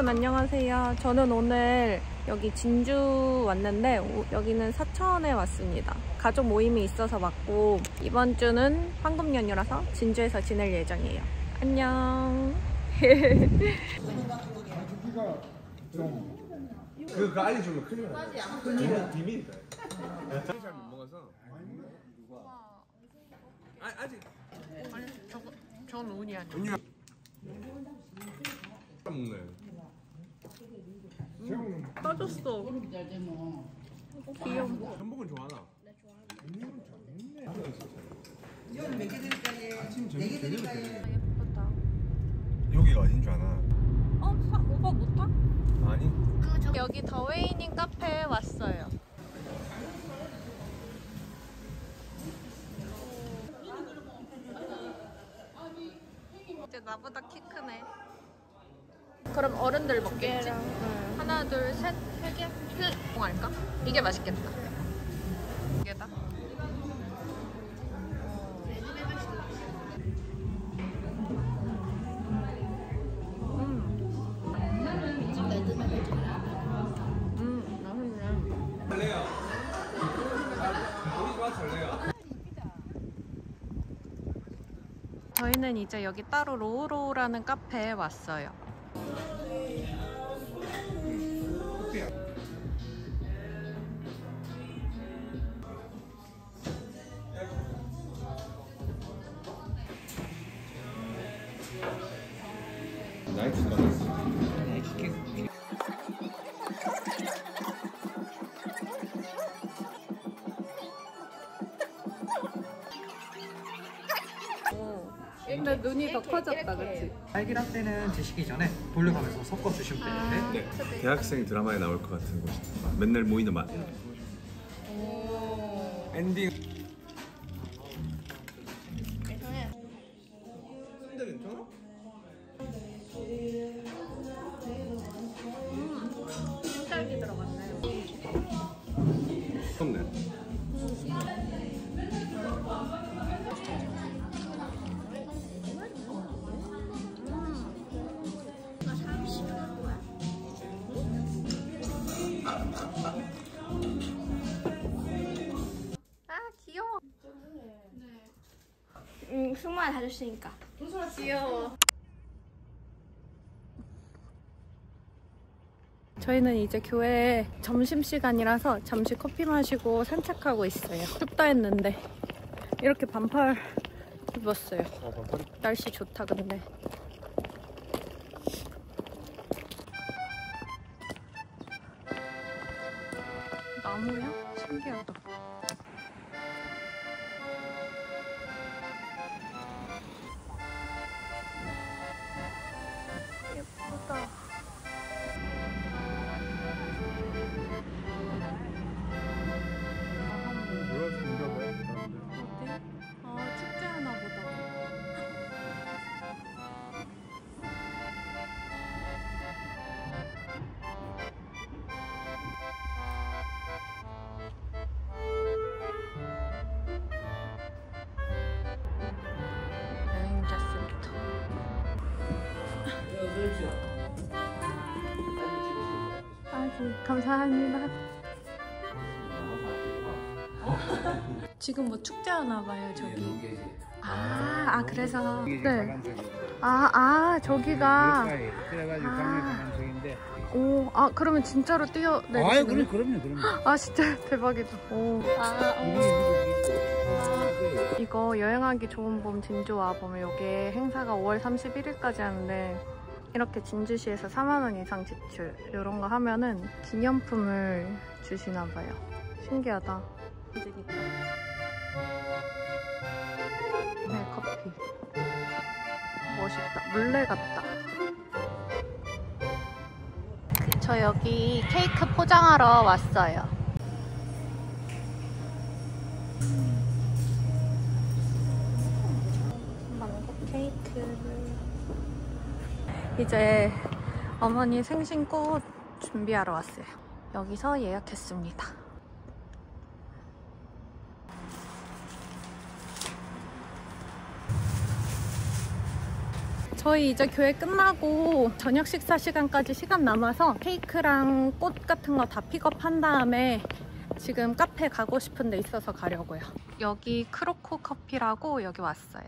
안녕하세요. 저는 오늘 여기 진주 왔는데 여기는 사천에 왔습니다. 가족 모임이 있어서 왔고 이번 주는 황금 연휴라서 진주에서 지낼 예정이에요. 안녕. 그거 알려주면 큰일 나. 비밀이다. 잘 못 먹어서. 아직. 아니 저건 운이 아니야. 운이 먹네. 빠졌어. 귀여워. 전복은 좋아하나? 이거는 몇 개 드릴까요? 아침 저녁 4개 드릴까요? 예쁘다. 여기가 어딘 줄 아나? 오빠 못 타? 아니. 여기 더웨이닝 카페에 왔어요. 이제 나보다 키 크네. 그럼 어른들 먹겠지? 하나, 둘, 셋, 세 개? 할까? 이게 맛있겠다. 이게다. 잘래요. 우리 좋아 잘래요. 저희는 이제 여기 따로 로우로우라는 카페에 왔어요. 나이트 가봤어. 근데 눈이 더 커졌다, 그치? 딸기라떼는 드시기 전에 돌려가면서 섞어주시면 되는데 네. 대학생 드라마에 나올 것 같은 곳. 맨날 모이는 맛. 엔딩. 근데 괜찮아? 딸기 들어갔나요? 없네. 아 귀여워. 승마를 다 줬으니까. 귀여워. 저희는 이제 교회 점심시간이라서 잠시 커피 마시고 산책하고 있어요. 춥다 했는데 이렇게 반팔 입었어요. 날씨 좋다 근데. 나무야? 신기하다. 예쁘다. 어디? 아, 축제하나 보다. 여행자 센터. 감사합니다. 지금 뭐 축제하나 봐요, 저기. 그래서. 네. 저기가. 그래가지고 강릉 강릉역인데. 오, 그러면 진짜로 뛰어내리시는 그럼요. 진짜 대박이다. 오. 이거 여행하기 좋은 봄 진주 와보면 여기 행사가 5월 31일까지 하는데 이렇게 진주시에서 4만 원 이상 지출 이런 거 하면은 기념품을 주시나 봐요. 신기하다. 네, 커피. 멋있다. 물레 같다. 저 여기 케이크 포장하러 왔어요. 망고 케이크를. 이제 어머니 생신꽃 준비하러 왔어요. 여기서 예약했습니다. 저희 이제 교회 끝나고 저녁 식사 시간까지 시간 남아서 케이크랑 꽃 같은 거 다 픽업한 다음에 지금 카페 가고 싶은 데 있어서 가려고요. 여기 크로코 커피라고 여기 왔어요.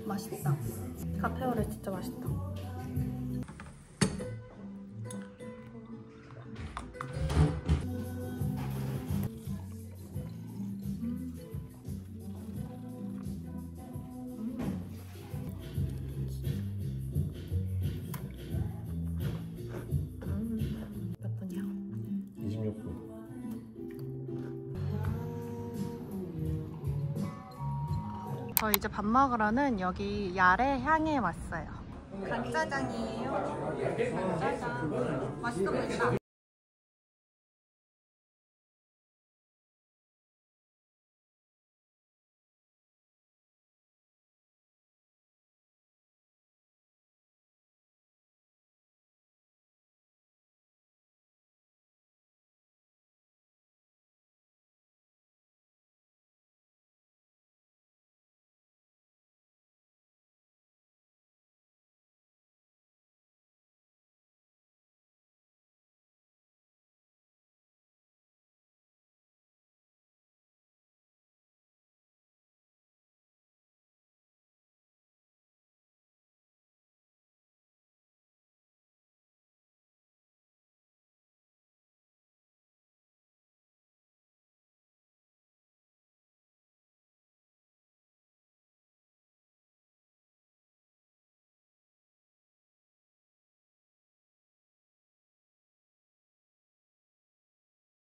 맛있다. 카페오레 진짜 맛있다. 몇 분이야? 26분. 저 이제 밥 먹으러는 여기 야래 향에 왔어요. 간짜장이에요. 간짜장. 맛있어 보인다.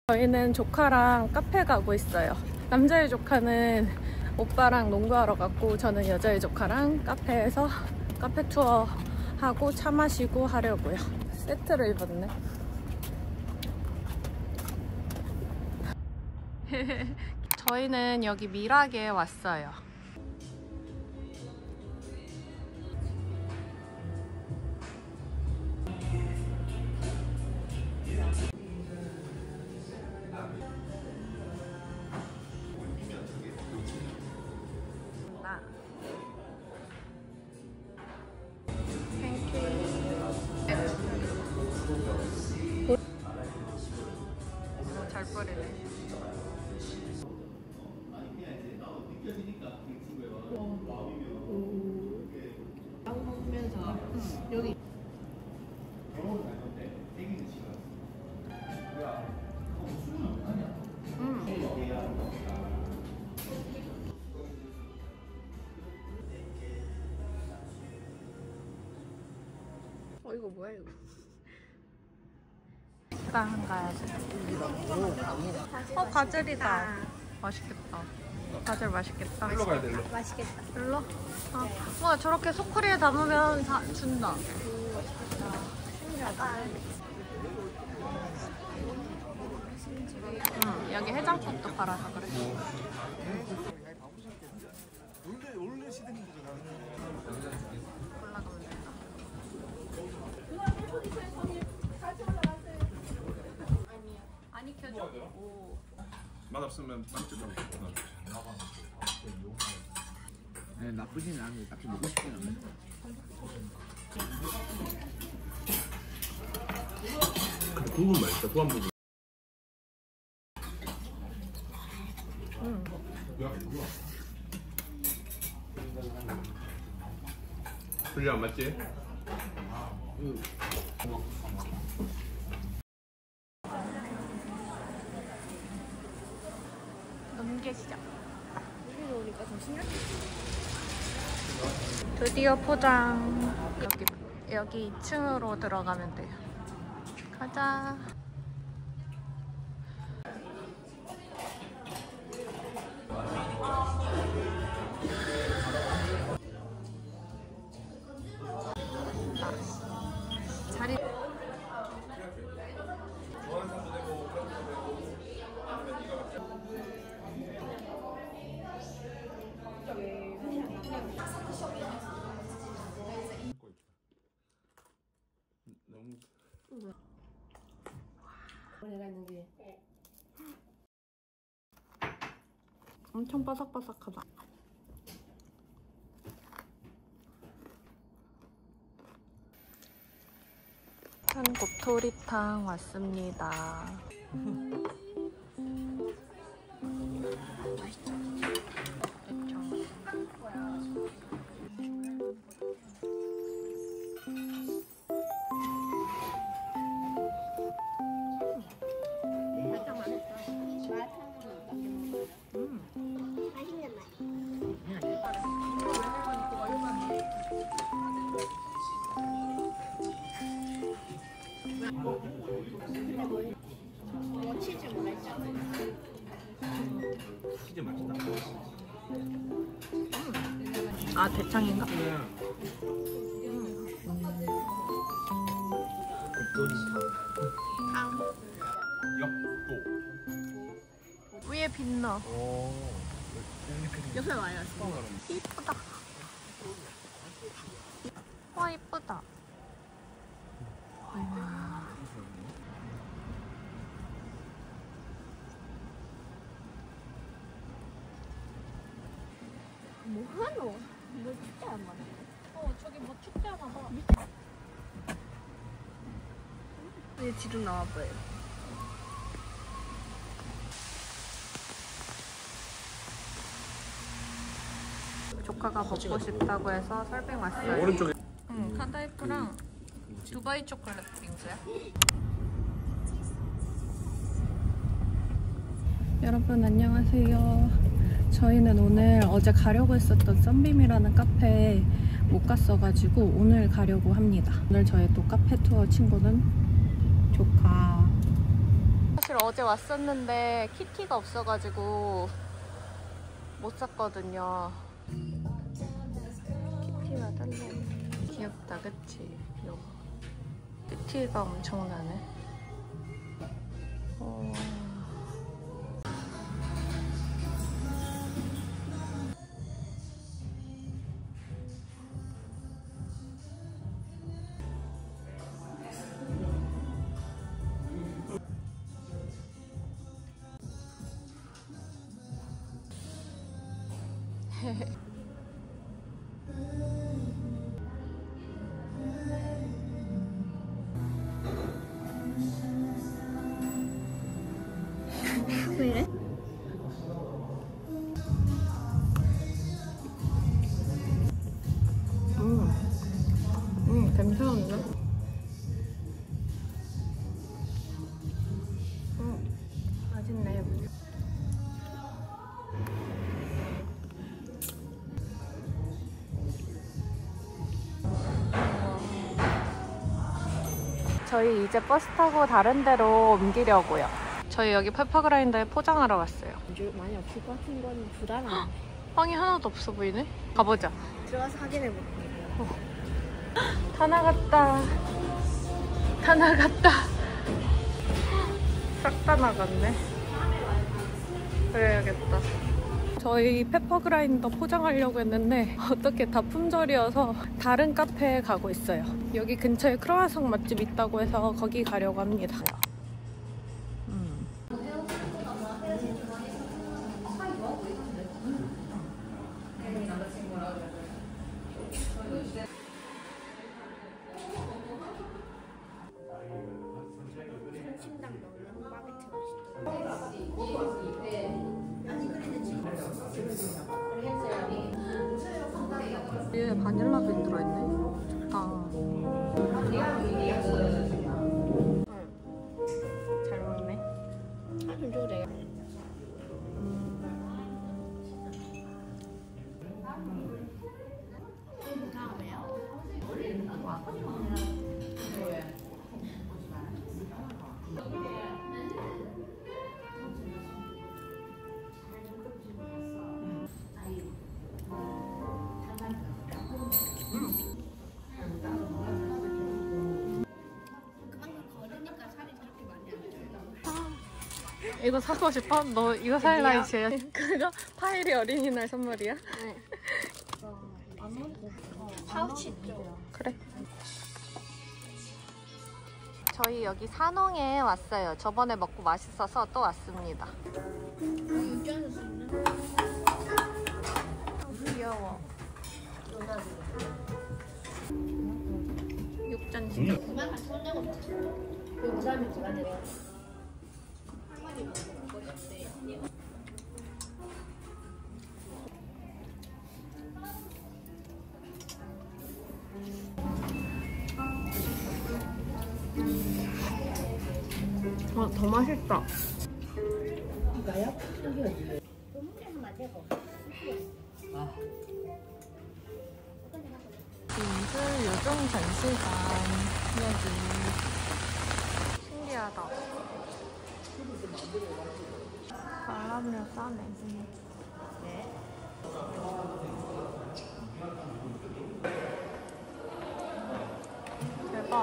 저희는 조카랑 카페 가고 있어요. 남자의 조카는 오빠랑 농구하러 갔고 저는 여자의 조카랑 카페에서 카페 투어 하고 차 마시고 하려고요. 세트를 입었네. 저희는 여기 미락에 왔어요. 잘 뿌리네. 여기 이거 뭐야 이거? 식당 가야지. 가젤이다. 맛있겠다. 가젤 맛있겠다. 일로 가야 돼, 일로. 맛있겠다. 일로? 와 저렇게 소쿠리에 담으면 다 준다. 여기 해장국도 팔아서 그래. 원래 시대는 거잖아. 올라가면 된다. 안 익혀줘? 오. 맛없으면 빵집으로 네, 나쁘진 않은데 딱히 먹고 싶진 않네. 부분 맛있다. 구한 부분. 분량 안 맞지? 넘계시죠. 여기 오니까 좀 신기해. 드디어 포장. 여기 2층으로 들어가면 돼요. 가자. 자리. 엄청 바삭바삭하다. 한곱토리탕 왔습니다. 치즈 맛있다. 아, 대창인가? 역도. 위에 빛나. 오. 옆에 와요. 이쁘다. 와, 이쁘다. 뭐 하노? 뭐 진짜 안 맞아. 저기 뭐 축제하나 봐. 이제 지도 나와봐요. 조카가 먹고 싶다고 해서 설빙 왔어요. 오른쪽에. 응, 카다이프랑 두바이 초콜릿 빙수야. 여러분 안녕하세요. 저희는 오늘 어제 가려고 했었던 썬빔이라는 카페에 못 갔어가지고 오늘 가려고 합니다. 오늘 저희 또 카페 투어 친구는 조카. 사실 어제 왔었는데 키티가 없어가지고 못 샀거든요. 키티가 달래. 귀엽다, 그치? 요거. 키티가 엄청나네. 왜 이래? 괜찮은데? 맛있네. 저희 이제 버스 타고 다른 데로 옮기려고요. 저희 여기 페퍼그라인더에 포장하러 왔어요. 많이 없을 것 같은 건 불안한데. 빵이 하나도 없어 보이네? 가보자. 들어가서 확인해볼게요. 다 나갔다. 다 나갔다. 싹 다 나갔네. 그래야겠다. 저희 페퍼그라인더 포장하려고 했는데 어떻게 다 품절이어서 다른 카페에 가고 있어요. 여기 근처에 크로와상 맛집 있다고 해서 거기 가려고 합니다. 침당 넣는 바게트 위에 바닐라빈 들어있네. 좋다. 잘 먹네. 좀 줘도 돼요? 이거 사고 싶어? 너 이거 살 나이지야? 그거 파일이 어린이날 선물이야? 네. 파우치 있죠? 그래. 저희 여기 산홍에 왔어요. 저번에 먹고 맛있어서 또 왔습니다. 운전할 수 있는? 귀여워. 육전지. 그만 같이 본 적 없지? 그 사람이 집안에 할머니 먹고 싶대. 와, 더 맛있다. 이거요? 여기 너무 맛있어. 진주 요정 전시관 여기. 신기하다. 관람료 싸네. 대박.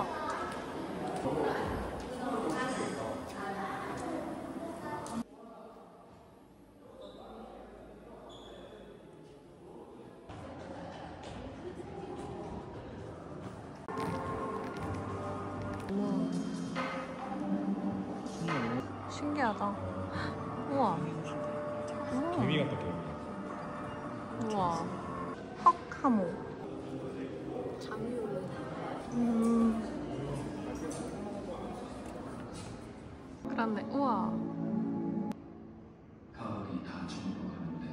신기하다. 우와. 개미 같다 개미. 우와. 헉하모. 장유. 그렇네. 우와. 가을이 다 저물어가는데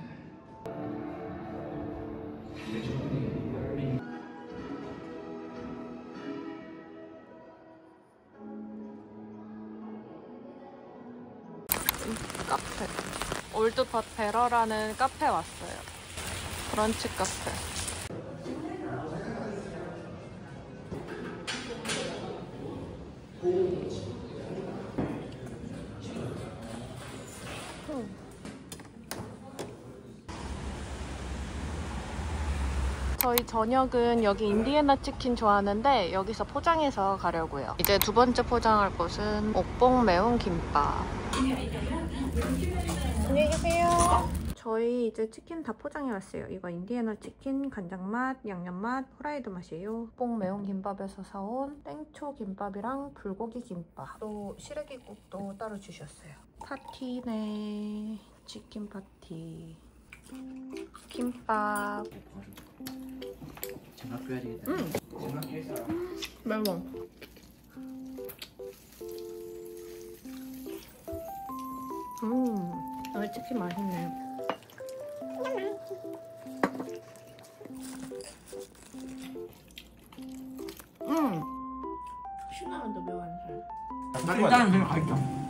카페. 올드벗 베러라는 카페 왔어요. 브런치 카페. 저희 저녁은 여기 인디애나 치킨 좋아하는데 여기서 포장해서 가려고요. 이제 두 번째 포장할 곳은 옥봉 매운 김밥. 안녕히 계세요. 저희 이제 치킨 다 포장해 왔어요. 이거 인디애나 치킨 간장맛, 양념맛, 후라이드 맛이에요. 옥봉 매운 김밥에서 사온 땡초 김밥이랑 불고기 김밥. 또 시래기국도 따로 주셨어요. 파티네. 치킨 파티. 김밥. 장갑 줘야 되겠다. 매워. 여기 치킨 맛있네. 신라면 더 매워. 나 일단은 그냥 갈게.